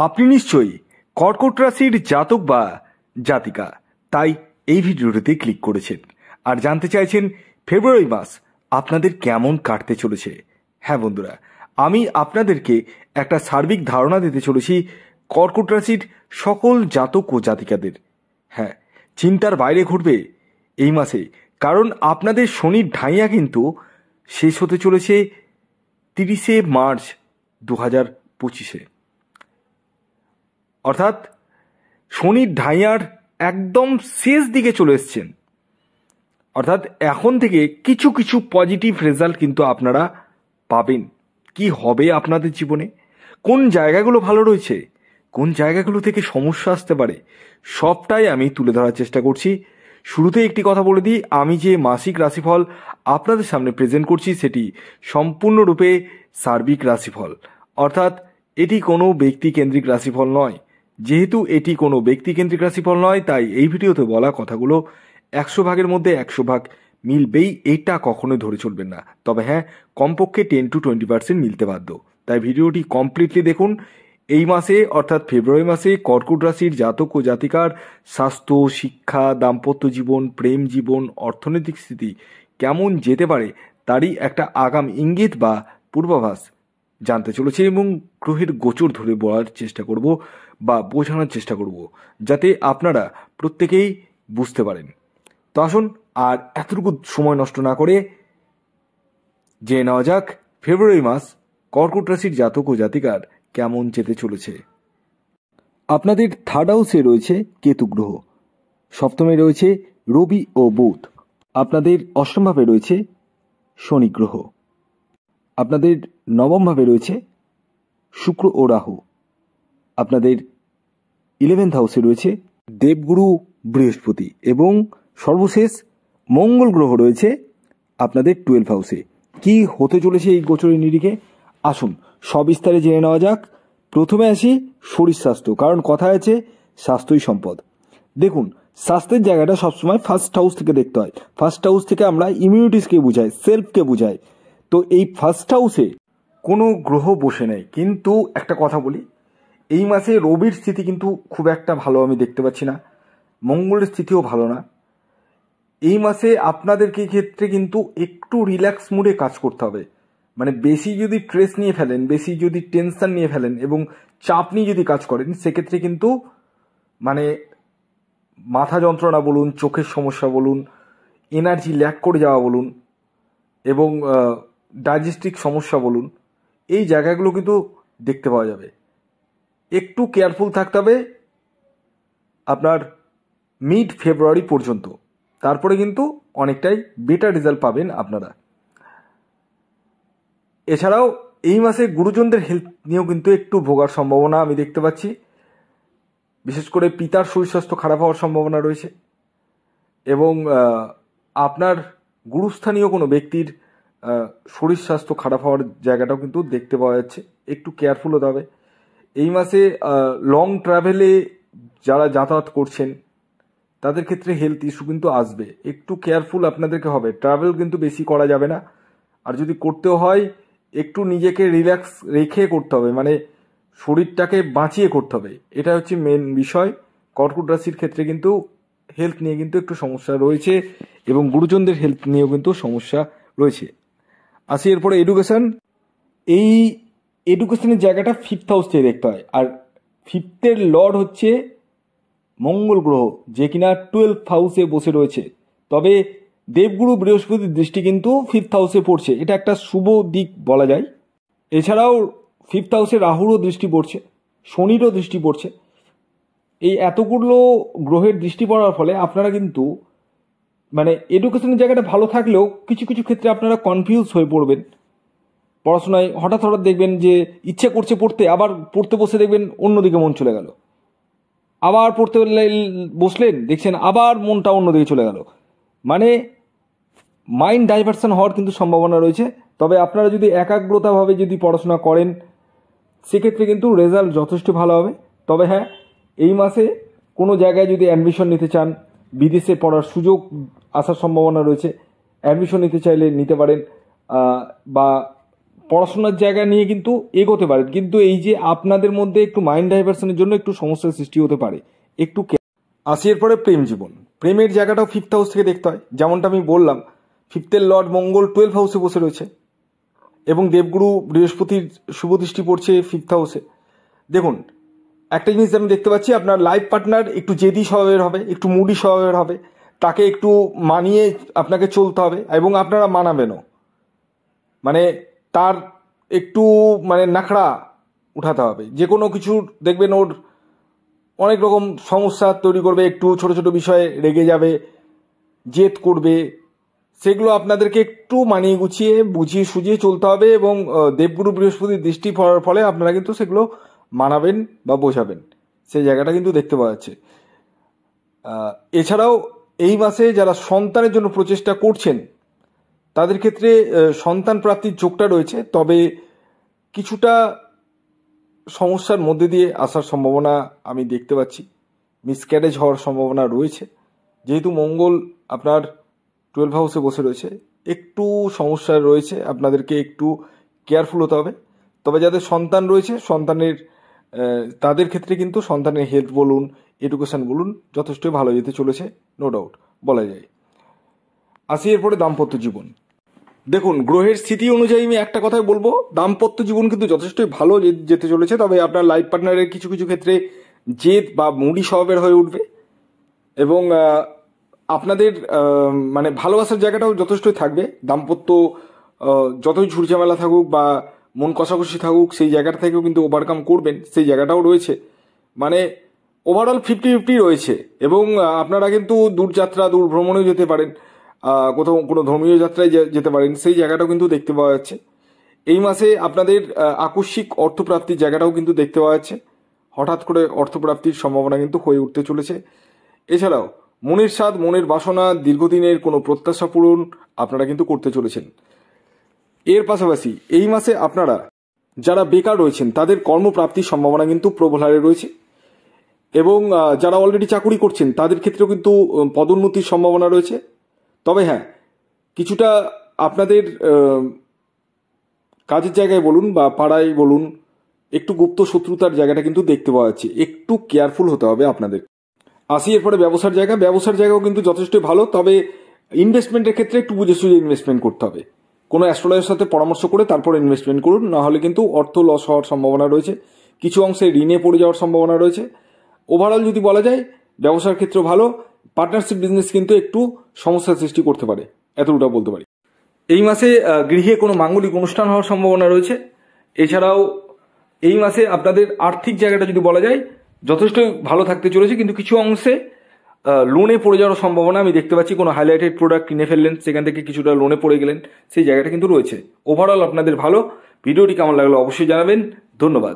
আপনি নিশ্চয়ই কর্কট রাশির জাতক বা জাতিকা, তাই এই ভিডিওটিতে ক্লিক করেছেন আর জানতে চাইছেন ফেব্রুয়ারি মাস আপনাদের কেমন কাটতে চলেছে। হ্যাঁ বন্ধুরা, আমি আপনাদেরকে একটা সার্বিক ধারণা দিতে চলেছি কর্কট রাশির সকল জাতক ও জাতিকাদের। হ্যাঁ, চিন্তার বাইরে ঘটবে এই মাসে, কারণ আপনাদের শনির ঢাইয়া কিন্তু শেষ হতে চলেছে 30শে মার্চ 2025-এ। অর্থাৎ শনির ঢাইয়ার একদম শেষ দিকে চলে এসছেন। অর্থাৎ এখন থেকে কিছু কিছু পজিটিভ রেজাল্ট কিন্তু আপনারা পাবেন। কি হবে আপনাদের জীবনে, কোন জায়গাগুলো ভালো রয়েছে, কোন জায়গাগুলো থেকে সমস্যা আসতে পারে, সবটাই আমি তুলে ধরার চেষ্টা করছি। শুরুতে একটি কথা বলে দিই, আমি যে মাসিক রাশিফল আপনাদের সামনে প্রেজেন্ট করছি সেটি সম্পূর্ণরূপে সার্বিক রাশিফল, অর্থাৎ এটি কোনো ব্যক্তিকেন্দ্রিক রাশিফল নয়। যেহেতু এটি কোনো ব্যক্তিকেন্দ্রিক রাশিফল নয়, তাই এই ভিডিওতে বলা কথাগুলো 100 ভাগের মধ্যে 100 ভাগ মিলবেই, এটা কখনোই ধরে চলবেন না। তবে হ্যাঁ, কমপক্ষে 10 to 20% মিলতে বাধ্য। তাই ভিডিওটি কমপ্লিটলি দেখুন। এই মাসে অর্থাৎ ফেব্রুয়ারি মাসে কর্কট রাশির জাতক ও জাতিকার স্বাস্থ্য, শিক্ষা, দাম্পত্য জীবন, প্রেম জীবন, অর্থনৈতিক স্থিতি কেমন যেতে পারে তারই একটা আগাম ইঙ্গিত বা পূর্বাভাস জানতে চলেছে এবং গ্রহের গোচর ধরে বলার চেষ্টা করব বা বোঝানোর চেষ্টা করব, যাতে আপনারা প্রত্যেকেই বুঝতে পারেন। তো আসুন আর এতটুকু সময় নষ্ট না করে জেনে নেওয়া যাক ফেব্রুয়ারি মাস কর্কট রাশির জাতক ও জাতিকার কেমন যেতে চলেছে। আপনাদের থার্ড হাউসে রয়েছে কেতু গ্রহ, সপ্তমে রয়েছে রবি ও বুধ, আপনাদের অষ্টম ভাবে রয়েছে শনি গ্রহ, আপনাদের নবম ভাবে রয়েছে শুক্র ও রাহু, আপনাদের 11th হাউসে রয়েছে দেবগুরু বৃহস্পতি এবং সর্বশেষ মঙ্গল গ্রহ রয়েছে আপনাদের 12th হাউসে। কি হতে চলেছে এই গোচরের নিরিখে, আসুন সবিস্তারে জেনে নেওয়া যাক। প্রথমে আসি শরীর স্বাস্থ্য, কারণ কথা আছে স্বাস্থ্যই সম্পদ। দেখুন, স্বাস্থ্যের জায়গাটা সবসময় ফার্স্ট হাউস থেকে দেখতে হয়। ফার্স্ট হাউস থেকে আমরা ইমিউনিটিসকে বুঝাই, সেলফকে বুঝাই। তো এই ফার্স্ট হাউসে কোনো গ্রহ বসে নেই। কিন্তু একটা কথা বলি, এই মাসে রবির স্থিতি কিন্তু খুব একটা ভালো আমি দেখতে পাচ্ছি না, মঙ্গলের স্থিতিও ভালো না। এই মাসে আপনাদেরকে ক্ষেত্রে কিন্তু একটু রিল্যাক্স মুডে কাজ করতে হবে। মানে বেশি যদি স্ট্রেস নিয়ে ফেলেন, বেশি যদি টেনশন নিয়ে ফেলেন এবং চাপ নিয়ে যদি কাজ করেন, সেক্ষেত্রে কিন্তু মানে মাথা যন্ত্রণা বলুন, চোখের সমস্যা বলুন, এনার্জি ল্যাক করে যাওয়া বলুন এবং ডাইজেস্টিক সমস্যা বলুন, এই জায়গাগুলো কিন্তু দেখতে পাওয়া যাবে। একটু কেয়ারফুল থাকতে হবে আপনার মিড ফেব্রুয়ারি পর্যন্ত, তারপরে কিন্তু অনেকটাই বেটার রেজাল্ট পাবেন আপনারা। এছাড়াও এই মাসে গুরুজনদের হেলথ নিয়েও কিন্তু একটু ভোগার সম্ভাবনা আমি দেখতে পাচ্ছি। বিশেষ করে পিতার শরীর স্বাস্থ্য খারাপ হওয়ার সম্ভাবনা রয়েছে এবং আপনার গুরুস্থানীয় কোনো ব্যক্তির শরীর স্বাস্থ্য খারাপ হওয়ার জায়গাটাও কিন্তু দেখতে পাওয়া যাচ্ছে। একটু কেয়ারফুল হতে হবে এই মাসে। লং ট্রাভেলে যারা যাতায়াত করছেন তাদের ক্ষেত্রে হেলথ ইস্যু কিন্তু আসবে, একটু কেয়ারফুল আপনাদেরকে হবে। ট্রাভেল কিন্তু বেশি করা যাবে না, আর যদি করতেও হয় একটু নিজেকে রিল্যাক্স রেখে করতে হবে, মানে শরীরটাকে বাঁচিয়ে করতে হবে। এটা হচ্ছে মেন বিষয়। কর্কট রাশির ক্ষেত্রে কিন্তু হেলথ নিয়ে কিন্তু একটু সমস্যা রয়েছে এবং গুরুজনদের হেলথ নিয়েও কিন্তু সমস্যা রয়েছে। আসি এরপরে এডুকেশন। এই এডুকেশনের জায়গাটা 5th হাউস থেকে দেখতে হয়, আর 5th-এর লর্ড হচ্ছে মঙ্গল গ্রহ, যে কিনা 12th হাউসে বসে রয়েছে। তবে দেবগুরু বৃহস্পতির দৃষ্টি কিন্তু 5th হাউসে পড়ছে, এটা একটা শুভ দিক বলা যায়। এছাড়াও 5th হাউসে রাহুরও দৃষ্টি পড়ছে, শনিরও দৃষ্টি পড়ছে। এই এতগুলো গ্রহের দৃষ্টি পড়ার ফলে আপনারা কিন্তু মানে এডুকেশনের জায়গাটা ভালো থাকলেও কিছু কিছু ক্ষেত্রে আপনারা কনফিউজ হয়ে পড়বেন পড়াশোনায়। হঠাৎ হঠাৎ দেখবেন যে ইচ্ছে করছে পড়তে, আবার পড়তে বসে দেখবেন অন্যদিকে মন চলে গেল, আবার পড়তে বসলেন দেখছেন আবার মনটা অন্যদিকে চলে গেল। মানে মাইন্ড ডাইভার্সন হওয়ার কিন্তু সম্ভাবনা রয়েছে। তবে আপনারা যদি একাগ্রতাভাবে যদি পড়াশোনা করেন সেক্ষেত্রে কিন্তু রেজাল্ট যথেষ্ট ভালো হবে। তবে হ্যাঁ, এই মাসে কোনো জায়গায় যদি অ্যাডমিশন নিতে চান, বিদেশে পড়ার সুযোগ আসার সম্ভাবনা রয়েছে। অ্যাডমিশন নিতে চাইলে নিতে পারেন, বা পড়াশোনার জায়গা নিয়ে কিন্তু এগোতে পারেন, কিন্তু এই যে আপনাদের মধ্যে একটু মাইন্ড ডাইভার্সনের জন্য একটু সমস্যার সৃষ্টি হতে পারে। একটু আসি এরপরে প্রেম জীবন। প্রেমের জায়গাটাও 5th হাউস থেকে দেখতে হয়। যেমনটা আমি বললাম, 5th-এর লর্ড মঙ্গল 12 হাউসে বসে রয়েছে এবং দেবগুরু বৃহস্পতির শুভ দৃষ্টি পড়ছে 5th হাউসে। দেখুন, একটা জিনিস আমি দেখতে পাচ্ছি, আপনার লাইফ পার্টনার একটু জেদি স্বভাবের হবে, একটু মুডি স্বভাবের হবে, তাকে একটু মানিয়ে আপনাকে চলতে হবে এবং আপনারা মানাবেনও। মানে তার একটু নাখড়া উঠাতে হবে। যে কোনো কিছু দেখবেন ওর অনেক রকম সমস্যা তৈরি করবে, একটু ছোট ছোট বিষয়ে রেগে যাবে, জেদ করবে, সেগুলো আপনাদেরকে একটু মানিয়ে গুছিয়ে বুঝিয়ে সুঝিয়ে চলতে হবে এবং দেবগুরু বৃহস্পতির দৃষ্টি পড়ার ফলে আপনারা কিন্তু সেগুলো মানাবেন বা বোঝাবেন, সেই জায়গাটা কিন্তু দেখতে পাওয়া যাচ্ছে। এছাড়াও এই মাসে যারা সন্তানের জন্য প্রচেষ্টা করছেন তাদের ক্ষেত্রে সন্তান প্রাপ্তির যোগটা রয়েছে, তবে কিছুটা সমস্যার মধ্যে দিয়ে আসার সম্ভাবনা আমি দেখতে পাচ্ছি। মিসক্যারেজ হওয়ার সম্ভাবনা রয়েছে, যেহেতু মঙ্গল আপনার 12 হাউসে বসে রয়েছে। একটু সমস্যা রয়েছে, আপনাদেরকে একটু কেয়ারফুল হতে হবে। তবে যাদের সন্তান রয়েছে, তাদের ক্ষেত্রে কিন্তু সন্তানের হেলথ বলুন, এডুকেশন বলুন, যথেষ্টই ভালো যেতে চলেছে, নো ডাউট বলা যায়। আসি এরপরে দাম্পত্য জীবন। দেখুন, গ্রহের স্থিতি অনুযায়ী আমি একটা কথাই বলবো, দাম্পত্য জীবন কিন্তু যথেষ্টই ভালো যেতে চলেছে। তবে আপনার লাইফ পার্টনারের কিছু কিছু ক্ষেত্রে জেদ বা মুডি স্বভাবের হয়ে উঠবে এবং আপনাদের ভালোবাসার জায়গাটাও যথেষ্টই থাকবে। দাম্পত্য যতই ঝুটঝামেলা থাকুক বা মন কষাকষি থাকুক, সেই জায়গাটা থেকেও কিন্তু ওভারকাম করবেন, সেই জায়গাটাও রয়েছে। ওভারঅল 50-50 রয়েছে এবং আপনারা কিন্তু দূর ভ্রমণেও যেতে পারেন, কোথাও কোনো ধর্মীয় যাত্রায় যেতে পারেন, সেই জায়গাটাও কিন্তু দেখতে পাওয়া যাচ্ছে। এই মাসে আপনাদের আকস্মিক অর্থপ্রাপ্তির জায়গাটাও কিন্তু দেখতে পাওয়া যাচ্ছে। হঠাৎ করে অর্থপ্রাপ্তির সম্ভাবনা কিন্তু হয়ে উঠতে চলেছে। এছাড়াও মনের স্বাদ, মনের বাসনা, দীর্ঘদিনের কোনো প্রত্যাশা পূরণ আপনারা কিন্তু করতে চলেছেন। এর পাশাপাশি এই মাসে আপনারা যারা বেকার রয়েছেন তাদের কর্মপ্রাপ্তির সম্ভাবনা কিন্তু প্রবল হারে রয়েছে এবং যারা অলরেডি চাকুরি করছেন তাদের ক্ষেত্রেও কিন্তু পদোন্নতির সম্ভাবনা রয়েছে। তবে হ্যাঁ, কিছুটা আপনাদের কাজের জায়গায় বলুন বা পাড়ায় বলুন, একটু গুপ্ত শত্রুতার জায়গাটা কিন্তু দেখতে পাওয়া যাচ্ছে, একটু কেয়ারফুল হতে হবে আপনাদের। আসি এরপরে ব্যবসার জায়গা। ব্যবসার জায়গাও কিন্তু যথেষ্ট ভালো, তবে ইনভেস্টমেন্টের ক্ষেত্রে একটু বুঝে সুঝে ইনভেস্টমেন্ট করতে হবে। কোনো অ্যাস্ট্রোলজারের সাথে পরামর্শ করে তারপর ইনভেস্টমেন্ট করুন, নাহলে কিন্তু অর্থ লস হওয়ার সম্ভাবনা রয়েছে, কিছু অংশে ঋণে পড়ে যাওয়ার সম্ভাবনা রয়েছে। ওভারঅল যদি বলা যায়, ব্যবসার ক্ষেত্রে ভালো, পার্টনারশিপ বিজনেস কিন্তু একটু সমস্যার সৃষ্টি করতে পারে, এতটা বলতে পারি। এই মাসে গৃহে কোনো মাঙ্গলিক অনুষ্ঠান হওয়ার সম্ভাবনা রয়েছে। এছাড়াও এই মাসে আপনাদের আর্থিক জায়গাটা যদি বলা যায় যথেষ্ট ভালো থাকতে চলেছে, কিন্তু কিছু অংশে লোনে পড়ে যাওয়ার সম্ভাবনা আমি দেখতে পাচ্ছি। কোনো হাইলাইটেড প্রোডাক্ট কিনে ফেললেন, সেখান থেকে কিছুটা লোনে পড়ে গেলেন, সেই জায়গাটা কিন্তু রয়েছে। ওভারঅল আপনাদের ভালো। ভিডিওটি কেমন লাগলো অবশ্যই জানাবেন। ধন্যবাদ।